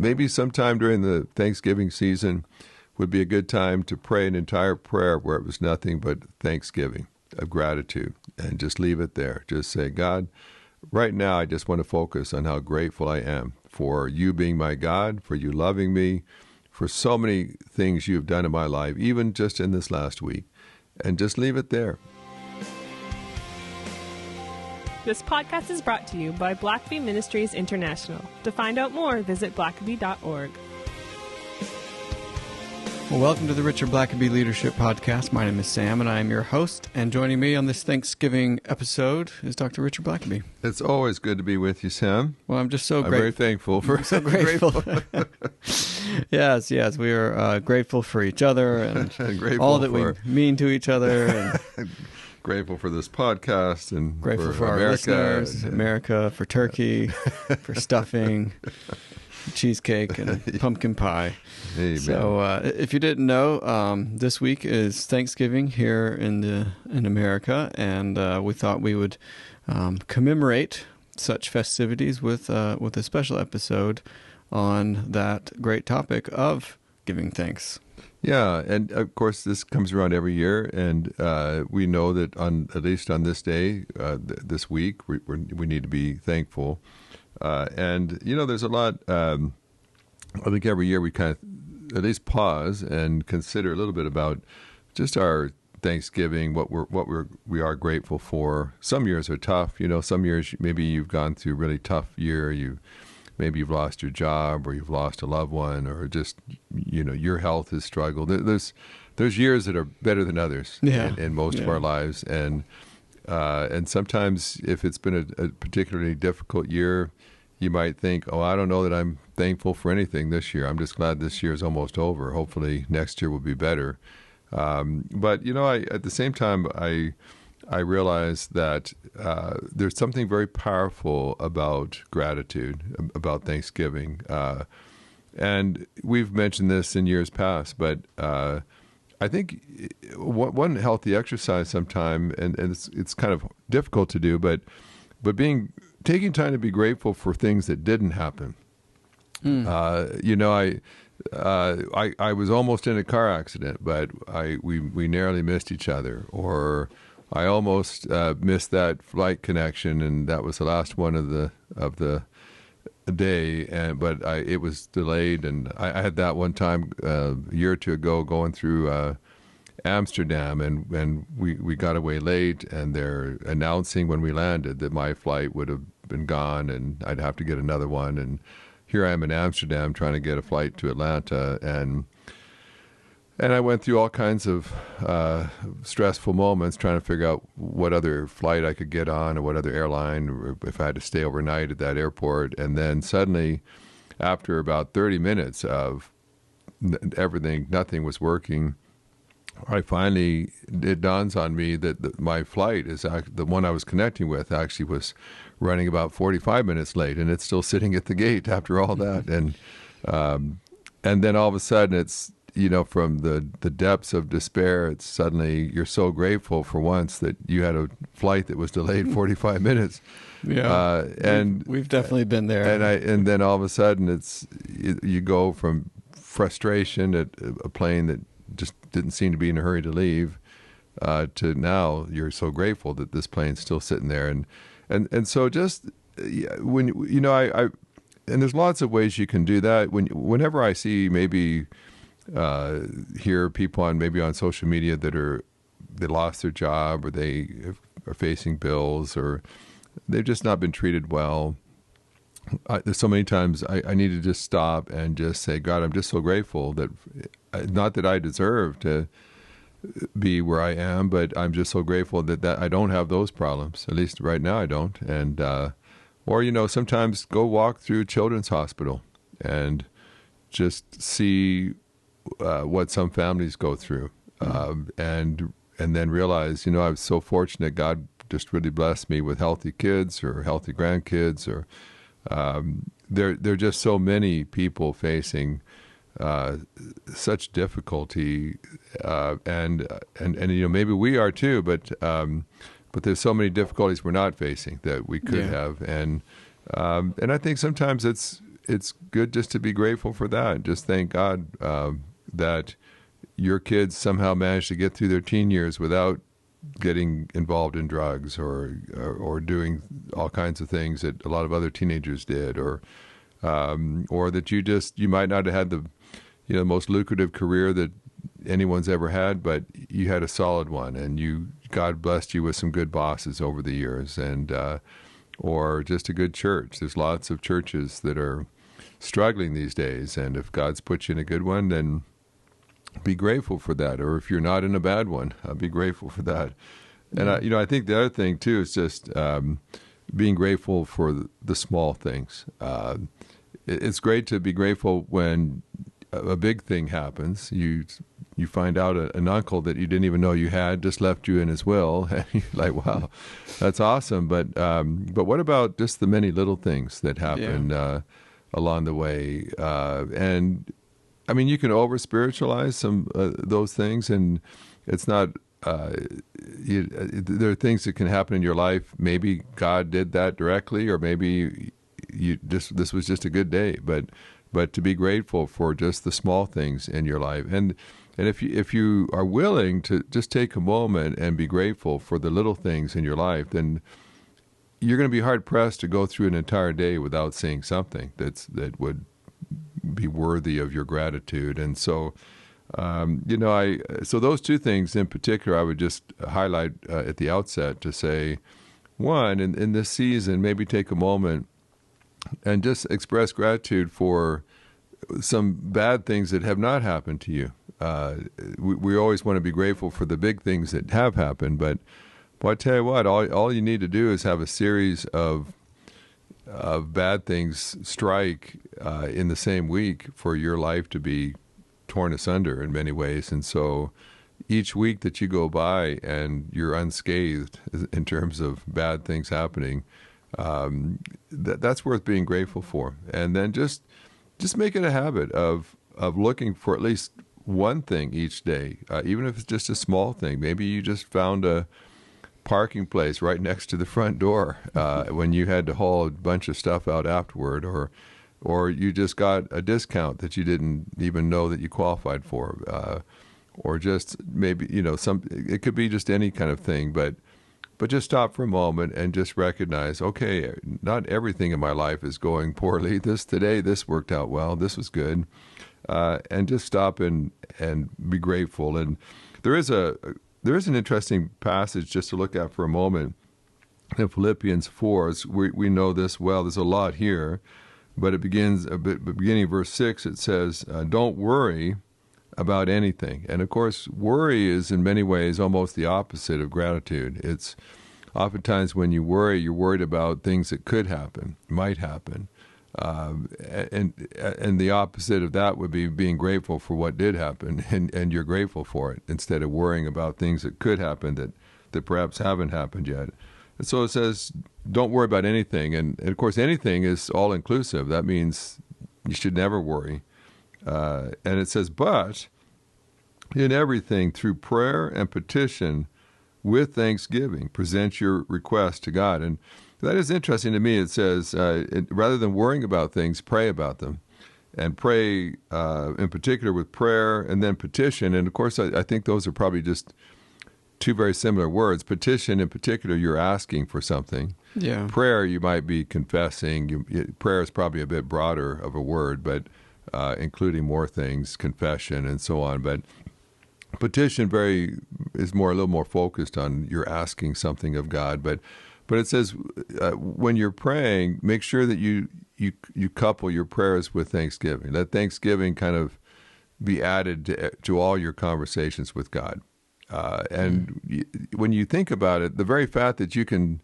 maybe sometime during the Thanksgiving season would be a good time to pray an entire prayer where it was nothing but thanksgiving of gratitude, and just leave it there. Just say, God, right now I just want to focus on how grateful I am for you being my God, for you loving me, for so many things you've done in my life, even just in this last week, and just leave it there. This podcast is brought to you by Blackaby Ministries International. To find out more, visit blackaby.org. Well, welcome to the Richard Blackaby Leadership Podcast. My name is Sam, and I am your host. And joining me on this Thanksgiving episode is Dr. Richard Blackaby. It's always good to be with you, Sam. Well, I'm just so I'm very thankful for so grateful. Yes, we are grateful for each other and all that we mean to each other. And grateful for this podcast and grateful for our listeners, America, for turkey, for stuffing, cheesecake, and pumpkin pie. Amen. So, if you didn't know, this week is Thanksgiving here in America, and we thought we would commemorate such festivities with a special episode on that great topic of giving thanks. Yeah, and of course this comes around every year, and we know that at least on this day, this week, we need to be thankful. And, there's a lot, I think every year we kind of at least pause and consider a little bit about just our Thanksgiving, what we are grateful for. Some years are tough. Some years maybe you've gone through a really tough year. Maybe you've lost your job, or you've lost a loved one, or just, your health has struggled. There's years that are better than others in most of our lives. And sometimes if it's been a particularly difficult year, you might think, I don't know that I'm thankful for anything this year. I'm just glad this year is almost over. Hopefully next year will be better. But, at the same time, I realize that there's something very powerful about gratitude, about Thanksgiving. And we've mentioned this in years past, but I think one healthy exercise sometime, and it's kind of difficult to do, but taking time to be grateful for things that didn't happen. I was almost in a car accident, but we narrowly missed each other, or I almost missed that flight connection, and that was the last one of the day, but it was delayed, and I had that one time a year or two ago going through Amsterdam, and we got away late, and they're announcing when we landed that my flight would have been gone, and I'd have to get another one, and here I am in Amsterdam trying to get a flight to Atlanta, and I went through all kinds of stressful moments trying to figure out what other flight I could get on, or what other airline, or if I had to stay overnight at that airport. And then suddenly, after about 30 minutes of nothing was working, it dawns on me that my flight is the one I was connecting with actually was running about 45 minutes late, and it's still sitting at the gate after all that. And then all of a sudden it's, from the depths of despair, it's suddenly you're so grateful for once that you had a flight that was delayed 45 minutes. Yeah, and we've definitely been there. And then all of a sudden you go from frustration at a plane that just didn't seem to be in a hurry to leave, to now you're so grateful that this plane's still sitting there, and so just when and there's lots of ways you can do that. Whenever I see maybe hear people on social media they lost their job, or they are facing bills, or they've just not been treated well. There's so many times I need to just stop and just say, God, I'm just so grateful that, not that I deserve to be where I am, but I'm just so grateful that I don't have those problems. At least right now I don't. And, or, sometimes go walk through Children's Hospital and just see what some families go through. And then realize, I was so fortunate. God just really blessed me with healthy kids or healthy grandkids, or there are just so many people facing such difficulty, and maybe we are too, but there's so many difficulties we're not facing that we could have, and I think sometimes it's it's good just to be grateful for that. Just thank God that your kids somehow managed to get through their teen years without getting involved in drugs or doing all kinds of things that a lot of other teenagers did, or that you might not have had the most lucrative career that anyone's ever had, but you had a solid one, and God blessed you with some good bosses over the years, and or just a good church. There's lots of churches that are struggling these days, and if God's put you in a good one, then be grateful for that. Or if you're not in a bad one, be grateful for that. And I think the other thing too is just being grateful for the small things. It's great to be grateful when a big thing happens. You find out an uncle that you didn't even know you had just left you in his will, and you're like, wow, that's awesome. But what about just the many little things that happen along the way? And I mean, you can over spiritualize some those things, and it's not. There are things that can happen in your life. Maybe God did that directly, or maybe this was just a good day. But to be grateful for just the small things in your life, and if you are willing to just take a moment and be grateful for the little things in your life, then you're going to be hard pressed to go through an entire day without seeing something that would be worthy of your gratitude. And so, so those two things in particular, I would just highlight at the outset to say, one, in this season, maybe take a moment and just express gratitude for some bad things that have not happened to you. We always want to be grateful for the big things that have happened, but I tell you what, all you need to do is have a series of bad things strike in the same week for your life to be torn asunder in many ways. And so each week that you go by and you're unscathed in terms of bad things happening, that's worth being grateful for. And then just make it a habit of looking for at least one thing each day, even if it's just a small thing. Maybe you just found a parking place right next to the front door when you had to haul a bunch of stuff out afterward, or you just got a discount that you didn't even know that you qualified for, or just maybe it could be just any kind of thing, but just stop for a moment and just recognize, okay, not everything in my life is going poorly. Today this worked out well. This was good, and just stop and be grateful. And there is an interesting passage just to look at for a moment in Philippians 4. We know this well. There's a lot here, but it begins beginning of verse 6. It says, "Don't worry about anything." And of course, worry is in many ways almost the opposite of gratitude. It's oftentimes when you worry, you're worried about things that could happen, might happen. And the opposite of that would be being grateful for what did happen, and you're grateful for it, instead of worrying about things that could happen that perhaps haven't happened yet. And so it says, don't worry about anything. And of course, anything is all-inclusive. That means you should never worry. And it says, but in everything, through prayer and petition, with thanksgiving, present your request to God. And that is interesting to me. It says, rather than worrying about things, pray about them. And pray in particular with prayer, and then petition. And of course, I think those are probably just two very similar words. Petition in particular, you're asking for something. Yeah. Prayer, you might be confessing. Prayer is probably a bit broader of a word, but including more things, confession and so on. But petition is a little more focused on you're asking something of God. But it says when you're praying, make sure that you couple your prayers with thanksgiving. Let thanksgiving kind of be added to all your conversations with God. And when you think about it, the very fact that you can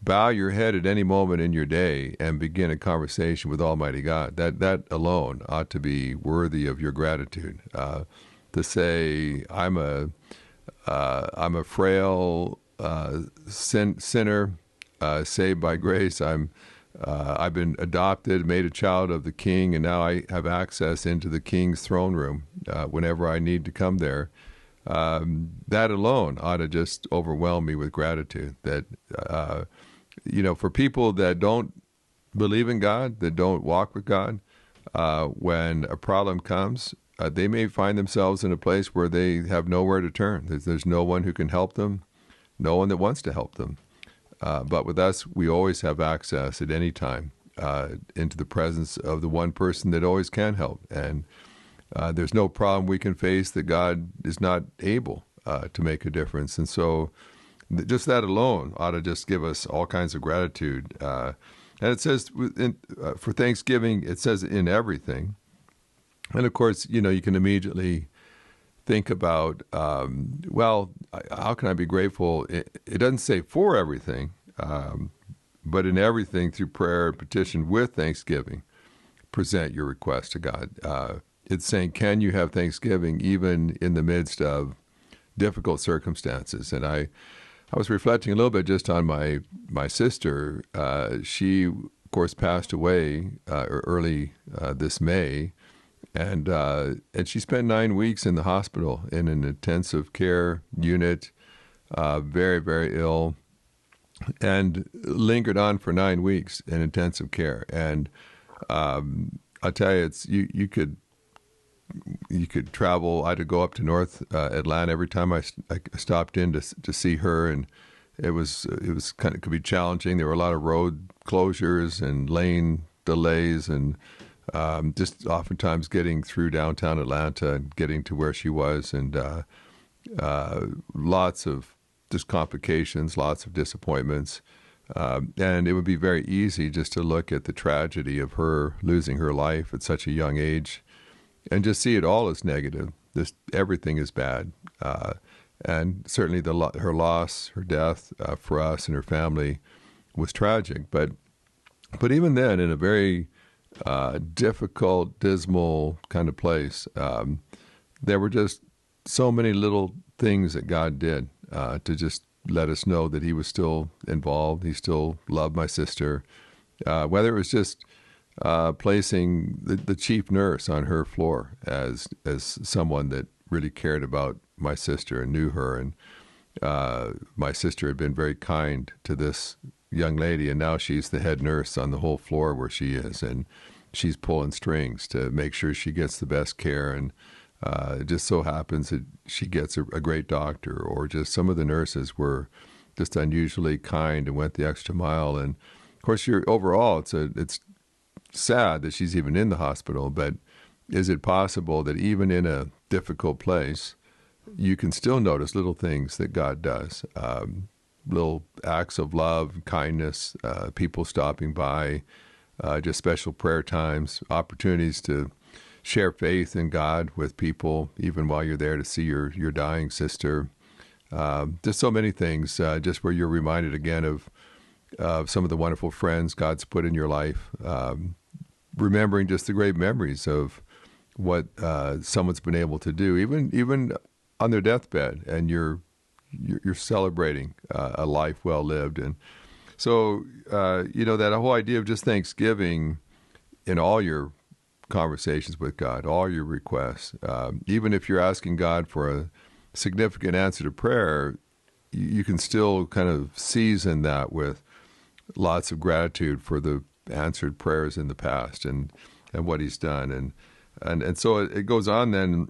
bow your head at any moment in your day and begin a conversation with Almighty God, that alone ought to be worthy of your gratitude. To say, I'm a frail sinner, saved by grace. I've been adopted, made a child of the King, and now I have access into the King's throne room whenever I need to come there. That alone ought to just overwhelm me with gratitude. That for people that don't believe in God, that don't walk with God, when a problem comes, they may find themselves in a place where they have nowhere to turn. There's no one who can help them, no one that wants to help them. But with us, we always have access at any time into the presence of the one person that always can help. And there's no problem we can face that God is not able to make a difference. And so just that alone ought to just give us all kinds of gratitude. And it says for Thanksgiving, it says in everything. And of course, you can immediately think about, well, how can I be grateful? It doesn't say for everything, but in everything through prayer and petition with thanksgiving, present your request to God. It's saying, can you have thanksgiving even in the midst of difficult circumstances? And I was reflecting a little bit just on my sister. She, of course, passed away early this May. And she spent 9 weeks in the hospital in an intensive care unit, very, very ill, and lingered on for 9 weeks in intensive care. And I'll tell you, you could travel. I had to go up to North Atlanta every time I stopped in to see her, and it was kind of could be challenging. There were a lot of road closures and lane delays, and just oftentimes getting through downtown Atlanta and getting to where she was, and lots of just complications, lots of disappointments. And it would be very easy just to look at the tragedy of her losing her life at such a young age and just see it all as negative. Everything is bad. And certainly her loss, her death for us and her family was tragic. But even then, in a very difficult, dismal kind of place, there were just so many little things that God did to just let us know that he was still involved. He still loved my sister. Whether it was just placing the chief nurse on her floor as someone that really cared about my sister and knew her. And my sister had been very kind to this young lady, and now she's the head nurse on the whole floor where she is, and she's pulling strings to make sure she gets the best care. And it just so happens that she gets a great doctor, or just some of the nurses were just unusually kind and went the extra mile. And of course, overall, it's sad that she's even in the hospital, but is it possible that even in a difficult place, you can still notice little things that God does, little acts of love, kindness, people stopping by, just special prayer times, opportunities to share faith in God with people, even while you're there to see your dying sister. Just so many things, just where you're reminded again of some of the wonderful friends God's put in your life, remembering just the great memories of what someone's been able to do, even on their deathbed, and you're celebrating a life well lived. And so that whole idea of just thanksgiving in all your conversations with God, all your requests, even if you're asking God for a significant answer to prayer, you can still kind of season that with lots of gratitude for the answered prayers in the past and what he's done. And so it goes on then,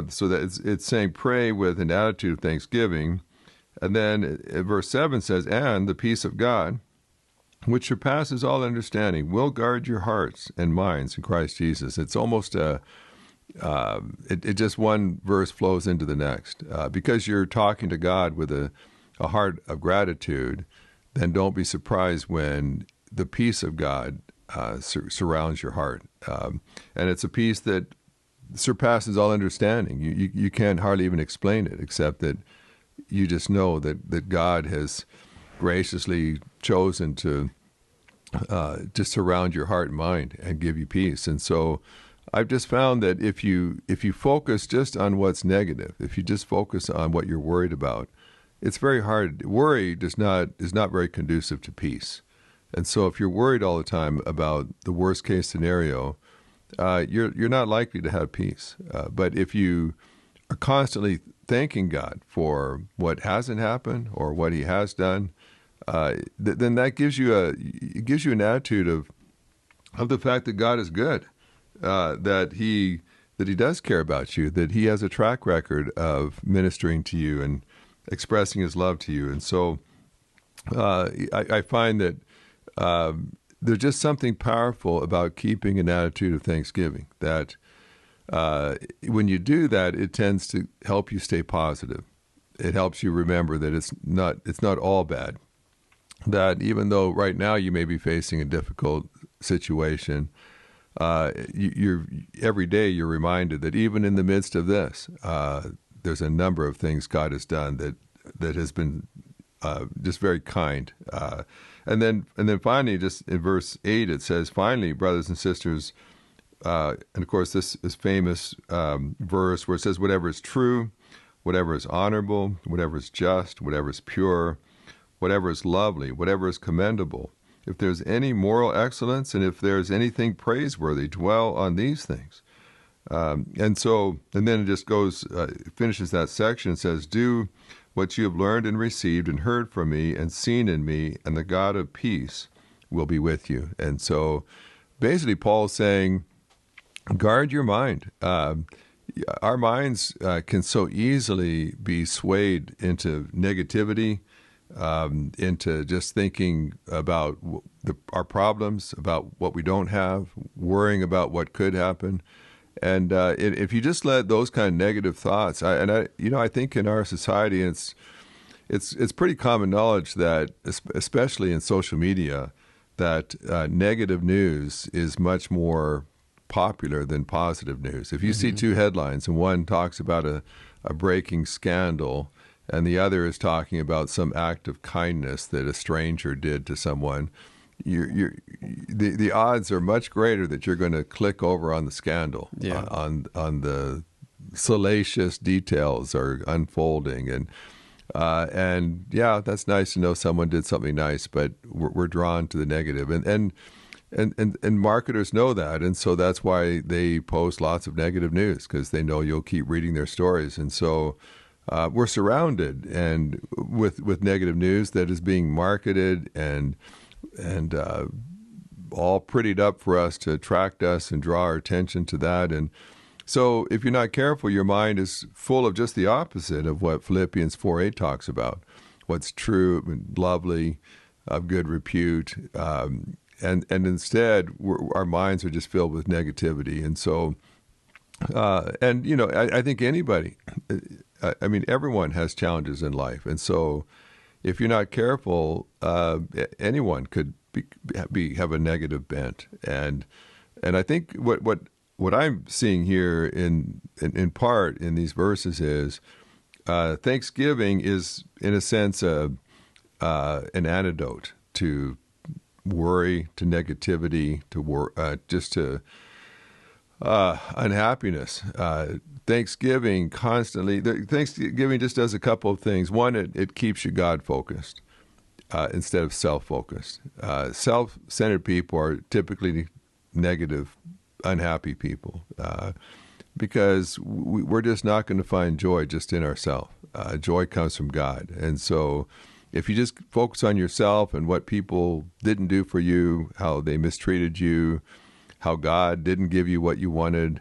so that it's saying pray with an attitude of thanksgiving. And then verse 7 says, and the peace of God, which surpasses all understanding, will guard your hearts and minds in Christ Jesus. It's almost it just one verse flows into the next. Because you're talking to God with a heart of gratitude, then don't be surprised when the peace of God surrounds your heart. And it's a peace that surpasses all understanding. You can't hardly even explain it, except that you just know that God has graciously chosen to just surround your heart and mind and give you peace. And so I've just found that if you focus just on what's negative, if you just focus on what you're worried about, it's very hard. Worry is not very conducive to peace. And so if you're worried all the time about the worst case scenario, you're not likely to have peace. But if you are constantly thanking God for what hasn't happened or what he has done, then that gives you an attitude of the fact that God is good, that He does care about you, that He has a track record of ministering to you and expressing His love to you. And so I find that there's just something powerful about keeping an attitude of thanksgiving, that when you do that, it tends to help you stay positive. It helps you remember that it's not all bad, that even though right now you may be facing a difficult situation, you're every day you're reminded that even in the midst of this, there's a number of things God has done that has been just very kind. And then finally, just in verse 8, it says, "Finally, brothers and sisters," and of course this is famous verse where it says, "Whatever is true, whatever is honorable, whatever is just, whatever is pure, whatever is lovely, whatever is commendable, if there's any moral excellence and if there's anything praiseworthy, dwell on these things." And then it just goes, finishes that section and says, "Do what you have learned and received and heard from me and seen in me, and the God of peace will be with you." And so basically Paul's saying, guard your mind. Our minds can so easily be swayed into negativity, into just thinking about our problems, about what we don't have, worrying about what could happen. And if you just let those kind of negative thoughts, I think in our society, it's pretty common knowledge that, especially in social media, that negative news is much more popular than positive news. If you see two headlines and one talks about a breaking scandal and the other is talking about some act of kindness that a stranger did to someone, the odds are much greater that you're going to click over on the scandal, on the salacious details are unfolding, and that's nice to know someone did something nice, but we're drawn to the negative, and marketers know that, and so that's why they post lots of negative news, because they know you'll keep reading their stories, and so we're surrounded and with negative news that is being marketed and all prettied up for us to attract us and draw our attention to that. And so if you're not careful, your mind is full of just the opposite of what Philippians 4:8 talks about, what's true and lovely, of good repute. And instead, our minds are just filled with negativity. And so, I think anybody, everyone has challenges in life. And so if you're not careful, anyone could have a negative bent. And I think what I'm seeing here in part in these verses is Thanksgiving is, in a sense, an antidote to worry, to negativity, to unhappiness. Thanksgiving just does a couple of things. One, it keeps you God-focused instead of self-focused. Self-centered people are typically negative, unhappy people because we're just not going to find joy just in ourselves. Joy comes from God. And so if you just focus on yourself and what people didn't do for you, how they mistreated you, how God didn't give you what you wanted,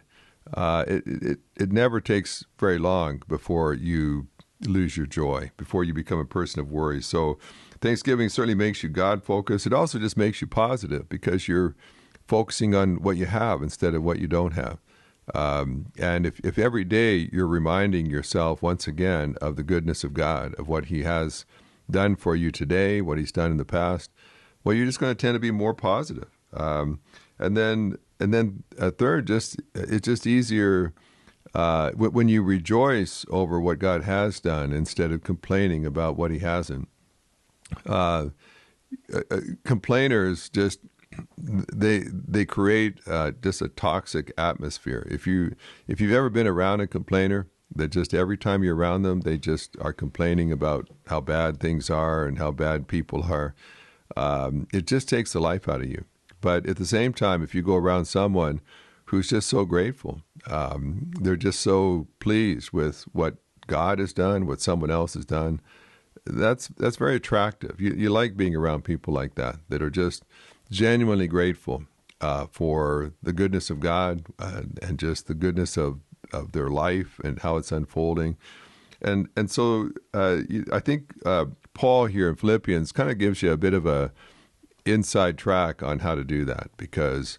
it never takes very long before you lose your joy, before you become a person of worry. So Thanksgiving certainly makes you God-focused. It also just makes you positive because you're focusing on what you have instead of what you don't have. And if every day you're reminding yourself once again of the goodness of God, of what He has done for you today, what He's done in the past, well, you're just going to tend to be more positive. And then a third, it's just easier when you rejoice over what God has done instead of complaining about what He hasn't. Complainers just they create just a toxic atmosphere. If you've ever been around a complainer, that just every time you're around them, they just are complaining about how bad things are and how bad people are. It just takes the life out of you. But at the same time, if you go around someone who's just so grateful, they're just so pleased with what God has done, what someone else has done, that's very attractive. You like being around people like that are just genuinely grateful. for the goodness of God and just the goodness of their life and how it's unfolding. And so I think Paul here in Philippians kind of gives you a bit of a inside track on how to do that, because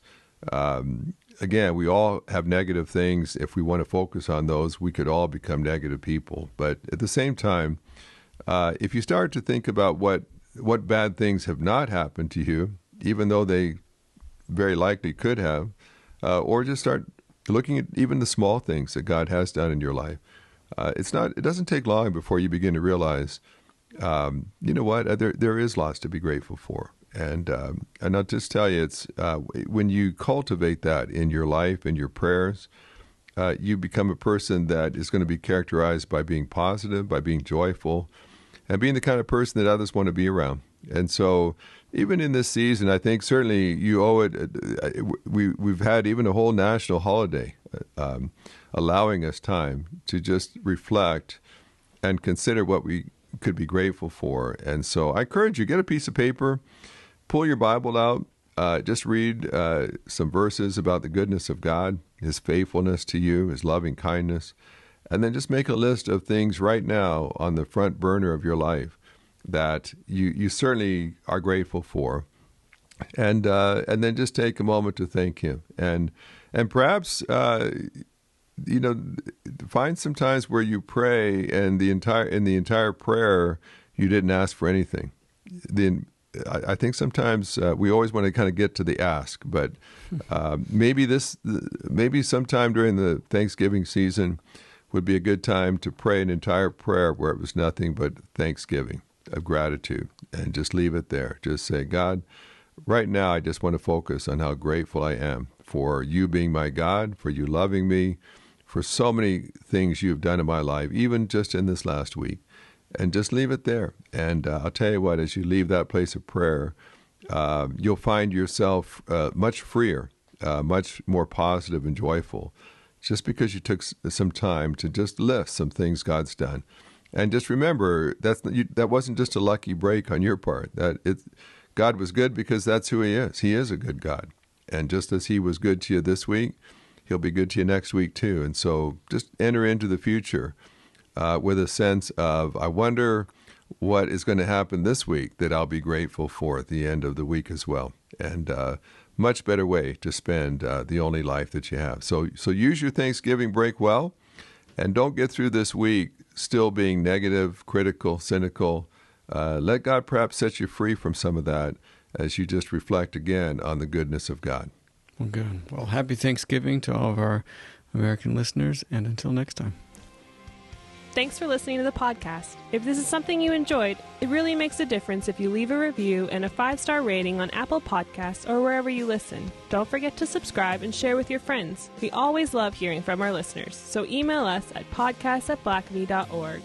again, we all have negative things. If we want to focus on those, we could all become negative people. But at the same time, if you start to think about what bad things have not happened to you, even though they very likely could have, or just start looking at even the small things that God has done in your life, it doesn't take long before you begin to realize, you know what, there is lots to be grateful for. And I'll just tell you, it's when you cultivate that in your life, in your prayers, you become a person that is going to be characterized by being positive, by being joyful, and being the kind of person that others want to be around. And so even in this season, I think certainly you owe it. We've had even a whole national holiday allowing us time to just reflect and consider what we could be grateful for. And so I encourage you, get a piece of paper, pull your Bible out, just read some verses about the goodness of God, His faithfulness to you, His loving kindness, and then just make a list of things right now on the front burner of your life that you certainly are grateful for, and then just take a moment to thank Him, and perhaps find some times where you pray and in the entire prayer you didn't ask for anything. Then I think sometimes we always want to kind of get to the ask, but maybe sometime during the Thanksgiving season would be a good time to pray an entire prayer where it was nothing but thanksgiving of gratitude, and just leave it there. Just say, God, right now I just want to focus on how grateful I am for you being my God, for you loving me, for so many things you've done in my life, even just in this last week. And just leave it there. And I'll tell you what, as you leave that place of prayer, you'll find yourself much freer, much more positive and joyful, just because you took some time to just list some things God's done. And just remember, that wasn't just a lucky break on your part. God was good because that's who He is. He is a good God. And just as He was good to you this week, He'll be good to you next week too. And so just enter into the future with a sense of, I wonder what is going to happen this week that I'll be grateful for at the end of the week as well. And much better way to spend the only life that you have. So use your Thanksgiving break well, and don't get through this week still being negative, critical, cynical. Let God perhaps set you free from some of that as you just reflect again on the goodness of God. Well, good. Well, happy Thanksgiving to all of our American listeners, and until next time. Thanks for listening to the podcast. If this is something you enjoyed, it really makes a difference if you leave a review and a 5-star rating on Apple Podcasts or wherever you listen. Don't forget to subscribe and share with your friends. We always love hearing from our listeners, so email us at podcast@blackaby.org.